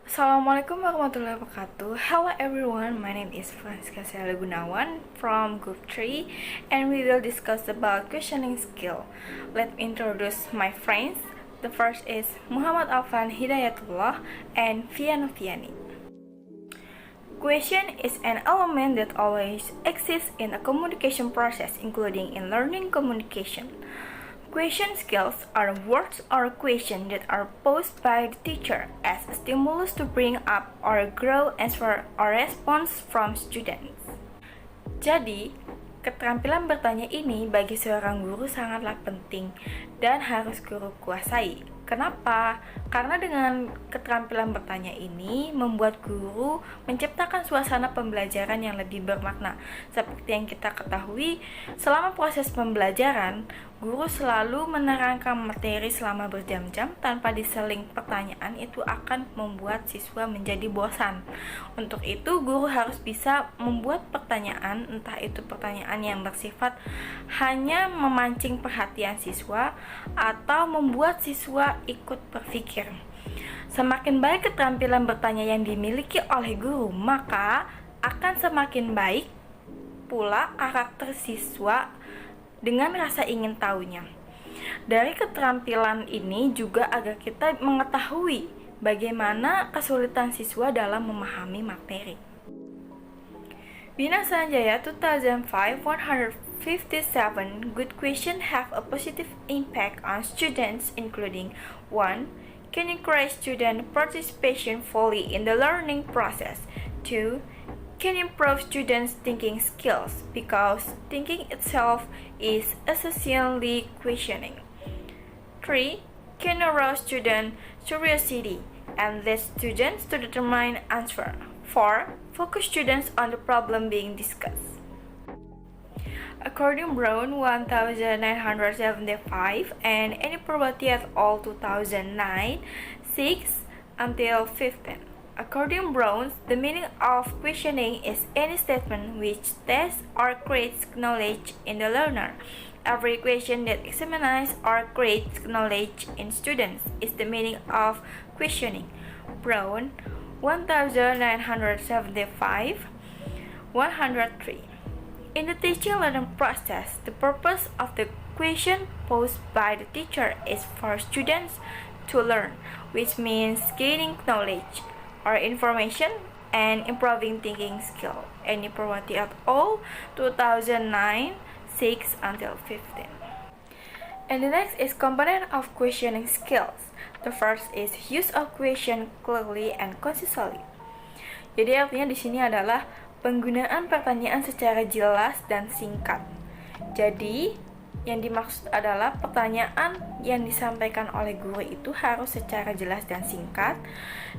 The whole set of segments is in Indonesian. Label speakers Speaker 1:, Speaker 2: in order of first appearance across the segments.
Speaker 1: Assalamualaikum warahmatullahi wabarakatuh. Hello everyone, my name is Francisca Sela Gunawan from Group 3 and we will discuss about questioning skill. Let me introduce my friends. The first is Muhammad Afan Hidayatullah and Viano Viani. Question is an element that always exists in a communication process, including in learning communication. Question skills are words or questions that are posed by the teacher as a stimulus to bring up or grow answer or response from students. Jadi, keterampilan bertanya ini bagi seorang guru sangatlah penting dan harus guru kuasai. Kenapa? Karena dengan keterampilan bertanya ini membuat guru menciptakan suasana pembelajaran yang lebih bermakna. Seperti yang kita ketahui, selama proses pembelajaran, guru selalu menerangkan materi selama berjam-jam tanpa diseling pertanyaan. Itu akan membuat siswa menjadi bosan. Untuk itu, guru harus bisa membuat pertanyaan, entah itu pertanyaan yang bersifat hanya memancing perhatian siswa atau membuat siswa ikut berpikir. Semakin baik keterampilan bertanya yang dimiliki oleh guru, maka akan semakin baik pula karakter siswa dengan rasa ingin tahunya. Dari keterampilan ini juga agar kita mengetahui bagaimana kesulitan siswa dalam memahami materi. Bina Sanjaya 2005 157 good questions have a positive impact on students, including 1. Can encourage student participation fully in the learning process. 2. Can improve students' thinking skills because thinking itself is essentially questioning. 3. Can arouse student curiosity and lead students to determine answer. 4. Focus students on the problem being discussed. According Brown 1975 and Annie Probati et al. 2009, 6 until 15. According Brown, the meaning of questioning is any statement which tests or creates knowledge in the learner. Every question that examines or creates knowledge in students is the meaning of questioning. Brown 1975 103. In the teaching learning process, the purpose of the question posed by the teacher is for students to learn, which means gaining knowledge or information and improving thinking skill. Annie Probati et al. 2009, 6 until 15. And the next is component of questioning skills. The first is use of question clearly and concisely. Jadi artinya di sini adalah penggunaan pertanyaan secara jelas dan singkat. Jadi yang dimaksud adalah pertanyaan yang disampaikan oleh guru itu harus secara jelas dan singkat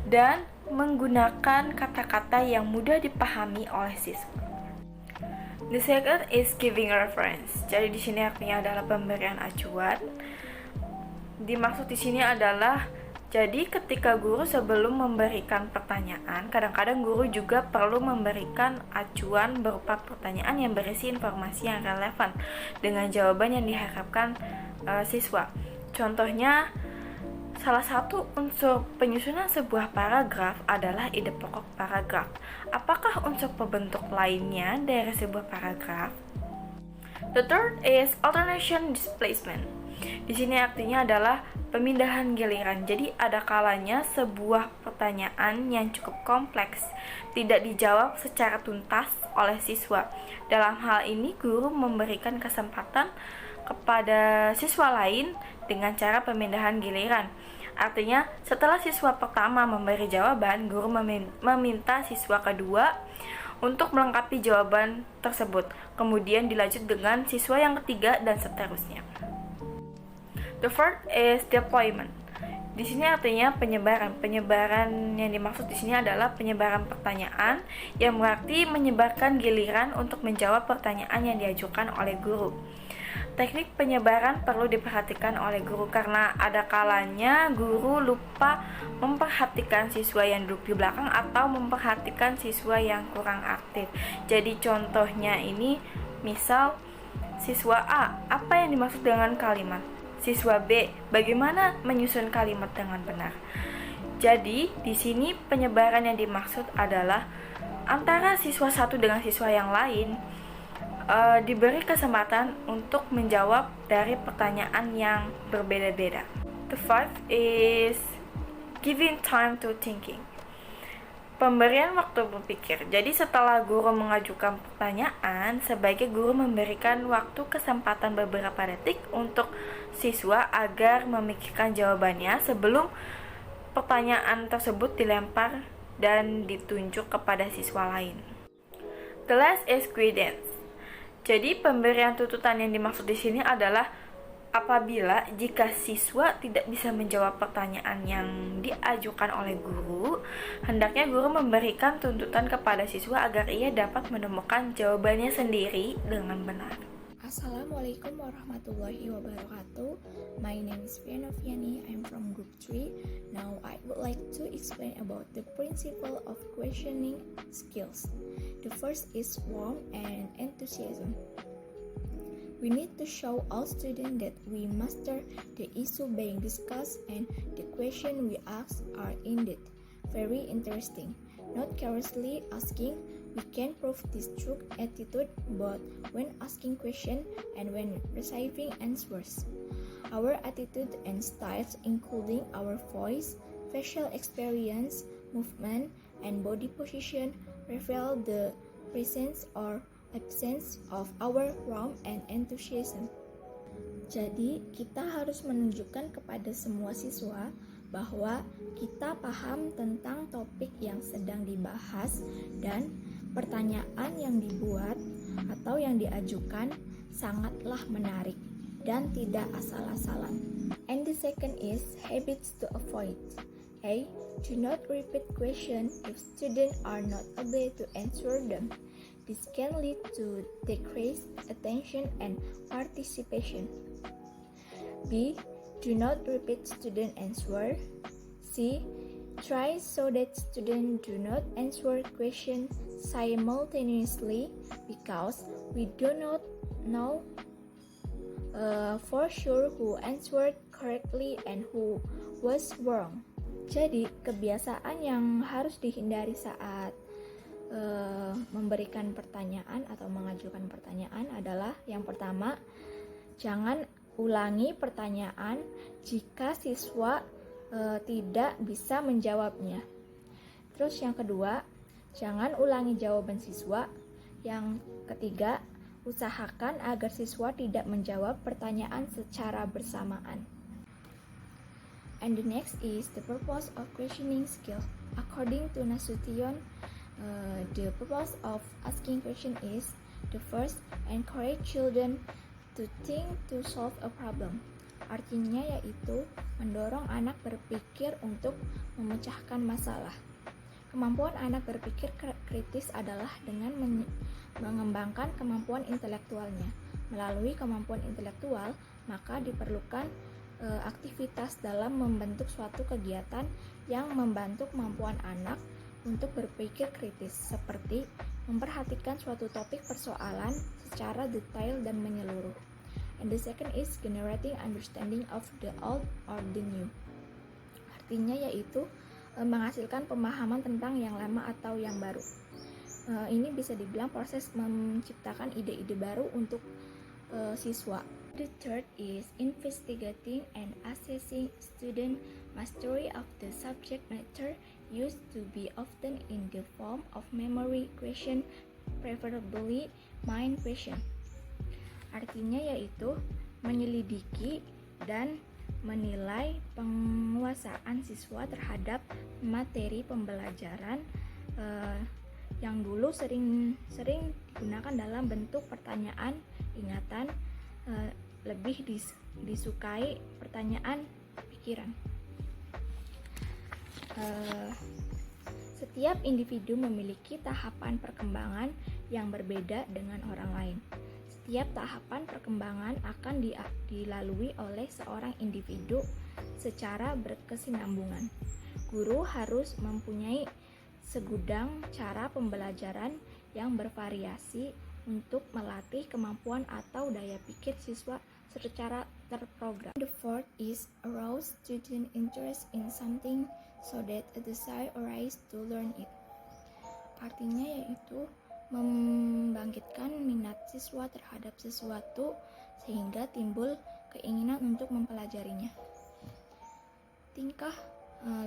Speaker 1: dan menggunakan kata-kata yang mudah dipahami oleh siswa. The second is giving a reference. Jadi di sini artinya adalah pemberian acuan. Dimaksud di sini adalah jadi ketika guru sebelum memberikan pertanyaan, kadang-kadang guru juga perlu memberikan acuan berupa pertanyaan yang berisi informasi yang relevan dengan jawaban yang diharapkan siswa. Contohnya, salah satu unsur penyusunan sebuah paragraf adalah ide pokok paragraf. Apakah unsur pembentuk lainnya dari sebuah paragraf? The third is alternation displacement. Di sini artinya adalah pemindahan giliran. Jadi ada kalanya sebuah pertanyaan yang cukup kompleks tidak dijawab secara tuntas oleh siswa. Dalam hal ini guru memberikan kesempatan kepada siswa lain dengan cara pemindahan giliran. Artinya setelah siswa pertama memberi jawaban, guru meminta siswa kedua untuk melengkapi jawaban tersebut. Kemudian dilanjut dengan siswa yang ketiga dan seterusnya. The fourth is deployment. Di sini artinya penyebaran. Penyebaran yang dimaksud di sini adalah penyebaran pertanyaan yang berarti menyebarkan giliran untuk menjawab pertanyaan yang diajukan oleh guru. Teknik penyebaran perlu diperhatikan oleh guru karena ada kalanya guru lupa memperhatikan siswa yang duduk di belakang atau memperhatikan siswa yang kurang aktif. Jadi contohnya ini, misal siswa A, apa yang dimaksud dengan kalimat? Siswa B, bagaimana menyusun kalimat dengan benar? Jadi, di sini penyebaran yang dimaksud adalah antara siswa satu dengan siswa yang lain diberi kesempatan untuk menjawab dari pertanyaan yang berbeda-beda. The fifth is giving time to thinking. Pemberian waktu berpikir. Jadi setelah guru mengajukan pertanyaan, sebaiknya guru memberikan waktu kesempatan beberapa detik untuk siswa agar memikirkan jawabannya sebelum pertanyaan tersebut dilempar dan ditunjuk kepada siswa lain. The last is guidance. Jadi pemberian tuntutan yang dimaksud di sini adalah apabila jika siswa tidak bisa menjawab pertanyaan yang diajukan oleh guru, hendaknya guru memberikan tuntutan kepada siswa agar ia dapat menemukan jawabannya sendiri dengan benar.
Speaker 2: Assalamualaikum warahmatullahi wabarakatuh. My name is Fiana Fiani. I'm from Group 3. Now I would like to explain about the principle of questioning skills. The first is warmth and enthusiasm. We need to show all students that we master the issue being discussed and the questions we ask are indeed very interesting. Not carelessly asking, we can prove this true attitude both when asking questions and when receiving answers. Our attitude and styles, including our voice, facial experience, movement, and body position, reveal the presence or absence of our warmth and enthusiasm. Jadi, kita harus menunjukkan kepada semua siswa bahwa kita paham tentang topik yang sedang dibahas dan pertanyaan yang dibuat atau yang diajukan sangatlah menarik dan tidak asal-asalan. And the second is habits to avoid. A. Do not repeat questions if students are not able to answer them. This can lead to decreased attention and participation. B. Do not repeat student answer. C. Try so that students do not answer questions simultaneously because we do not know for sure who answered correctly and who was wrong. Jadi, kebiasaan yang harus dihindari saat memberikan pertanyaan atau mengajukan pertanyaan adalah yang pertama, jangan ulangi pertanyaan jika siswa tidak bisa menjawabnya. Terus yang kedua, jangan ulangi jawaban siswa. Yang ketiga, usahakan agar siswa tidak menjawab pertanyaan secara bersamaan. And the next is the purpose of questioning skill. According to Nasution, the purpose of asking question is the first, encourage children to think to solve a problem. Artinya yaitu mendorong anak berpikir untuk memecahkan masalah. Kemampuan anak berpikir kritis adalah dengan mengembangkan kemampuan intelektualnya. Melalui kemampuan intelektual, maka diperlukan aktivitas dalam membentuk suatu kegiatan yang membantu kemampuan anak untuk berpikir kritis, seperti memperhatikan suatu topik persoalan secara detail dan menyeluruh. And the second is generating understanding of the old or the new. Artinya yaitu menghasilkan pemahaman tentang yang lama atau yang baru. Ini bisa dibilang proses menciptakan ide-ide baru untuk siswa. The third is investigating and assessing student mastery of the subject matter used to be often in the form of memory question, preferably mind question. Artinya yaitu menyelidiki dan menilai penguasaan siswa terhadap materi pembelajaran yang dulu sering digunakan dalam bentuk pertanyaan ingatan, lebih disukai pertanyaan pikiran. Setiap individu memiliki tahapan perkembangan yang berbeda dengan orang lain. Setiap tahapan perkembangan akan dilalui oleh seorang individu secara berkesinambungan. Guru harus mempunyai segudang cara pembelajaran yang bervariasi untuk melatih kemampuan atau daya pikir siswa secara terprogram. The fourth is arouse student interest in something so that a desire arises to learn it. Artinya yaitu membangkitkan minat siswa terhadap sesuatu sehingga timbul keinginan untuk mempelajarinya. Tingkah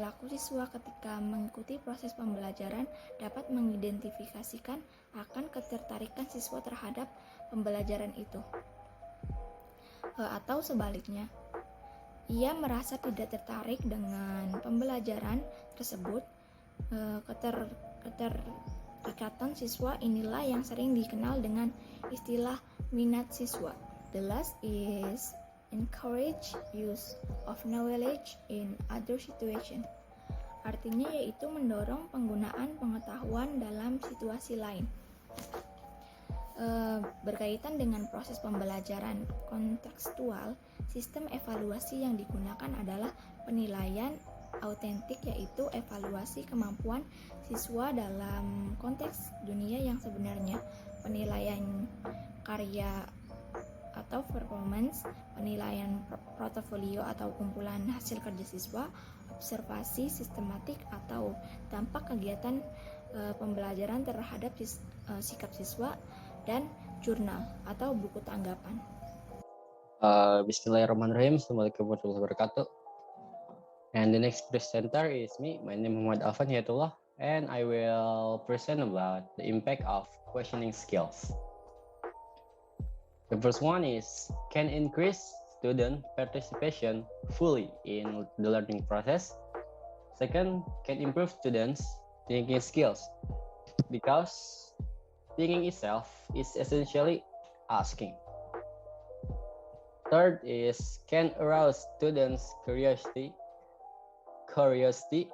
Speaker 2: laku siswa ketika mengikuti proses pembelajaran dapat mengidentifikasikan akan ketertarikan siswa terhadap pembelajaran itu. Atau sebaliknya, ia merasa tidak tertarik dengan pembelajaran tersebut. Keterikatan siswa inilah yang sering dikenal dengan istilah minat siswa. The last is encourage use of knowledge in other situations. Artinya yaitu mendorong penggunaan pengetahuan dalam situasi lain. Berkaitan dengan proses pembelajaran kontekstual, sistem evaluasi yang digunakan adalah penilaian autentik, yaitu evaluasi kemampuan siswa dalam konteks dunia yang sebenarnya, penilaian karya atau performance, penilaian portofolio atau kumpulan hasil kerja siswa, observasi sistematik atau dampak kegiatan pembelajaran terhadap sikap siswa, dan jurnal atau buku tanggapan.
Speaker 3: Bismillahirrahmanirrahim. Assalamualaikum warahmatullahi wabarakatuh. And the next presenter is me. My name is Muhammad Alfan Hidayatullah, and I will present about the impact of questioning skills. The first one is, can increase student participation fully in the learning process. Second, can improve students' thinking skills, because thinking itself is essentially asking. Third is, can arouse students' curiosity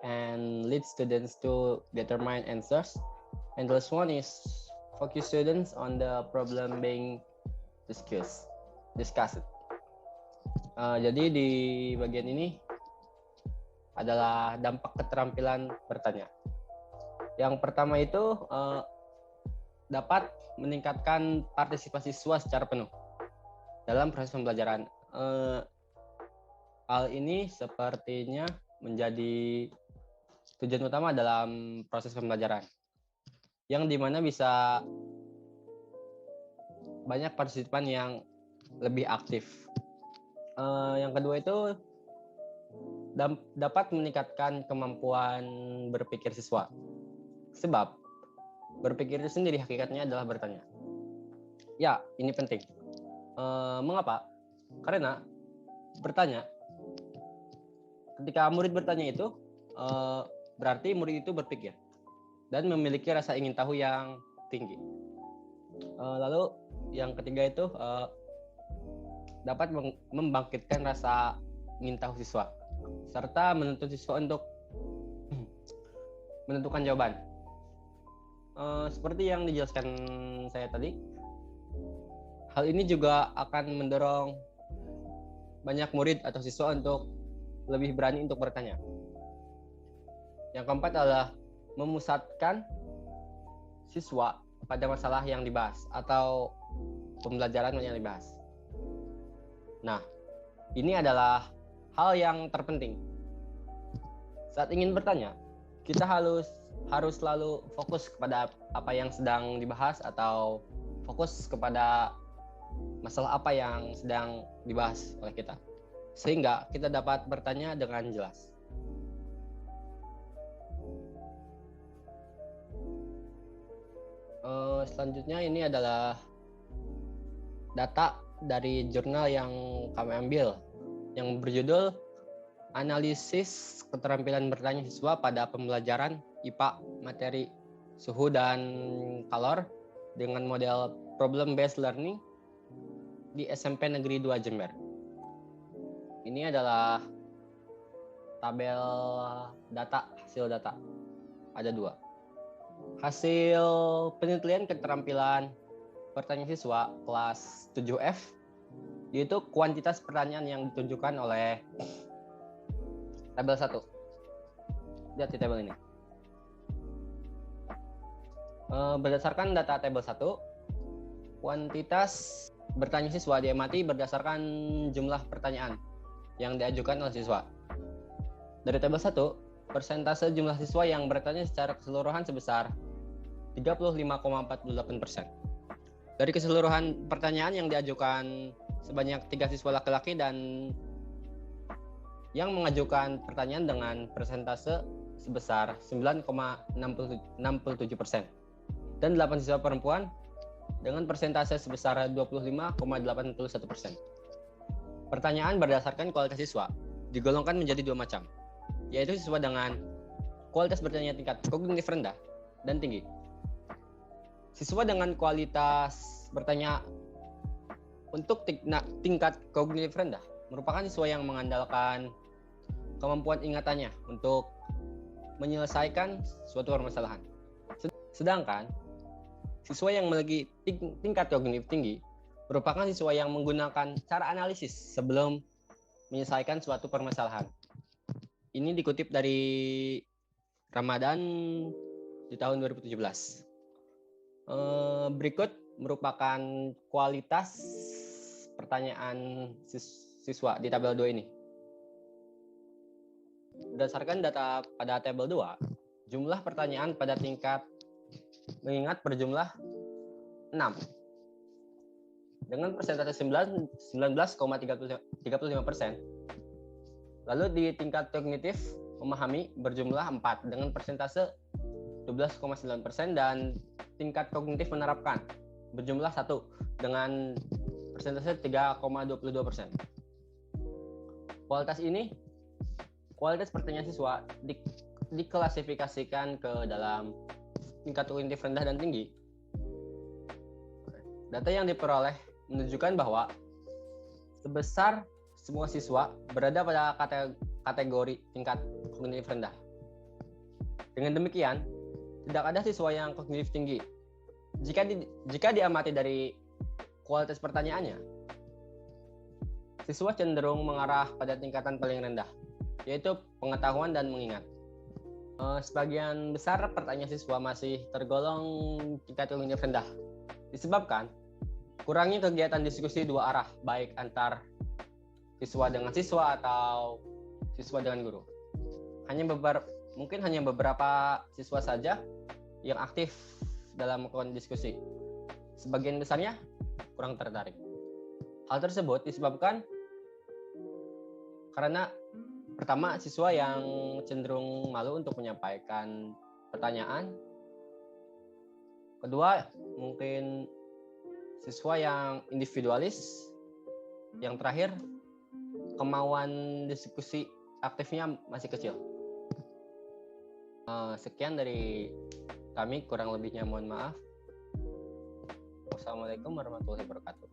Speaker 3: and lead students to determine answers. And the last one is, focus students on the problem being discussed. Jadi di bagian ini adalah dampak keterampilan bertanya. Yang pertama itu dapat meningkatkan partisipasi siswa secara penuh dalam proses pembelajaran. Hal ini sepertinya menjadi tujuan utama dalam proses pembelajaran, yang dimana bisa banyak partisipan yang lebih aktif. Yang kedua itu dapat meningkatkan kemampuan berpikir siswa, sebab berpikir itu sendiri hakikatnya adalah bertanya. Ya, ini penting. Mengapa? Karena bertanya, ketika murid bertanya itu berarti murid itu berpikir dan memiliki rasa ingin tahu yang tinggi. Lalu yang ketiga itu dapat membangkitkan rasa ingin tahu siswa serta menuntut siswa untuk menentukan jawaban. Seperti yang dijelaskan saya tadi, hal ini juga akan mendorong banyak murid atau siswa untuk lebih berani untuk bertanya. Yang keempat adalah memusatkan siswa pada masalah yang dibahas atau pembelajaran yang dibahas. Nah, ini adalah hal yang terpenting. Saat ingin bertanya, kita harus selalu fokus kepada apa yang sedang dibahas atau fokus kepada masalah apa yang sedang dibahas oleh kita, sehingga kita dapat bertanya dengan jelas. Selanjutnya ini adalah data dari jurnal yang kami ambil yang berjudul Analisis Keterampilan Bertanya Siswa pada Pembelajaran IPA Materi Suhu dan Kalor dengan model Problem Based Learning di SMP Negeri 2 Jember. Ini adalah tabel data, hasil data. Ada 2. Hasil penelitian keterampilan bertanya siswa kelas 7F, yaitu kuantitas pertanyaan yang ditunjukkan oleh tabel 1. Lihat di tabel ini. Berdasarkan data tabel 1, kuantitas bertanya siswa diamati berdasarkan jumlah pertanyaan yang diajukan oleh siswa. Dari tabel 1, persentase jumlah siswa yang bertanya secara keseluruhan sebesar 35,48%. Dari keseluruhan pertanyaan yang diajukan sebanyak 3 siswa laki-laki dan yang mengajukan pertanyaan dengan persentase sebesar 9,67% dan 8 siswa perempuan dengan persentase sebesar 25,81%. Pertanyaan berdasarkan kualitas siswa digolongkan menjadi 2 macam, yaitu siswa dengan kualitas bertanya tingkat kognitif rendah dan tinggi. Siswa dengan kualitas bertanya untuk tingkat kognitif rendah merupakan siswa yang mengandalkan kemampuan ingatannya untuk menyelesaikan suatu permasalahan. Sedangkan siswa yang memiliki tingkat kognitif tinggi merupakan siswa yang menggunakan cara analisis sebelum menyelesaikan suatu permasalahan. Ini dikutip dari Ramadan di tahun 2017. Berikut merupakan kualitas pertanyaan siswa di tabel 2 ini. Berdasarkan data pada tabel 2, jumlah pertanyaan pada tingkat mengingat berjumlah 6 dengan persentase 19,35%. Lalu di tingkat kognitif memahami berjumlah 4 dengan persentase 12,9% dan tingkat kognitif menerapkan berjumlah 1 dengan persentase 3,22%. Kualitas pertanyaan siswa diklasifikasikan ke dalam tingkat kognitif rendah dan tinggi. Data yang diperoleh menunjukkan bahwa sebesar semua siswa berada pada kategori tingkat kognitif rendah. Dengan demikian, tidak ada siswa yang kognitif tinggi. Jika diamati dari kualitas pertanyaannya, siswa cenderung mengarah pada tingkatan paling rendah, yaitu pengetahuan dan mengingat. Sebagian besar pertanyaan siswa masih tergolong tingkat kognitif rendah, disebabkan kurangnya kegiatan diskusi dua arah, baik antar siswa dengan siswa atau siswa dengan guru. Mungkin hanya beberapa siswa saja yang aktif dalam melakukan diskusi. Sebagian besarnya kurang tertarik. Hal tersebut disebabkan karena pertama, siswa yang cenderung malu untuk menyampaikan pertanyaan. Kedua, mungkin siswa yang individualis. Yang terakhir, kemauan diskusi aktifnya masih kecil. Sekian dari kami, kurang lebihnya mohon maaf. Wassalamualaikum warahmatullahi wabarakatuh.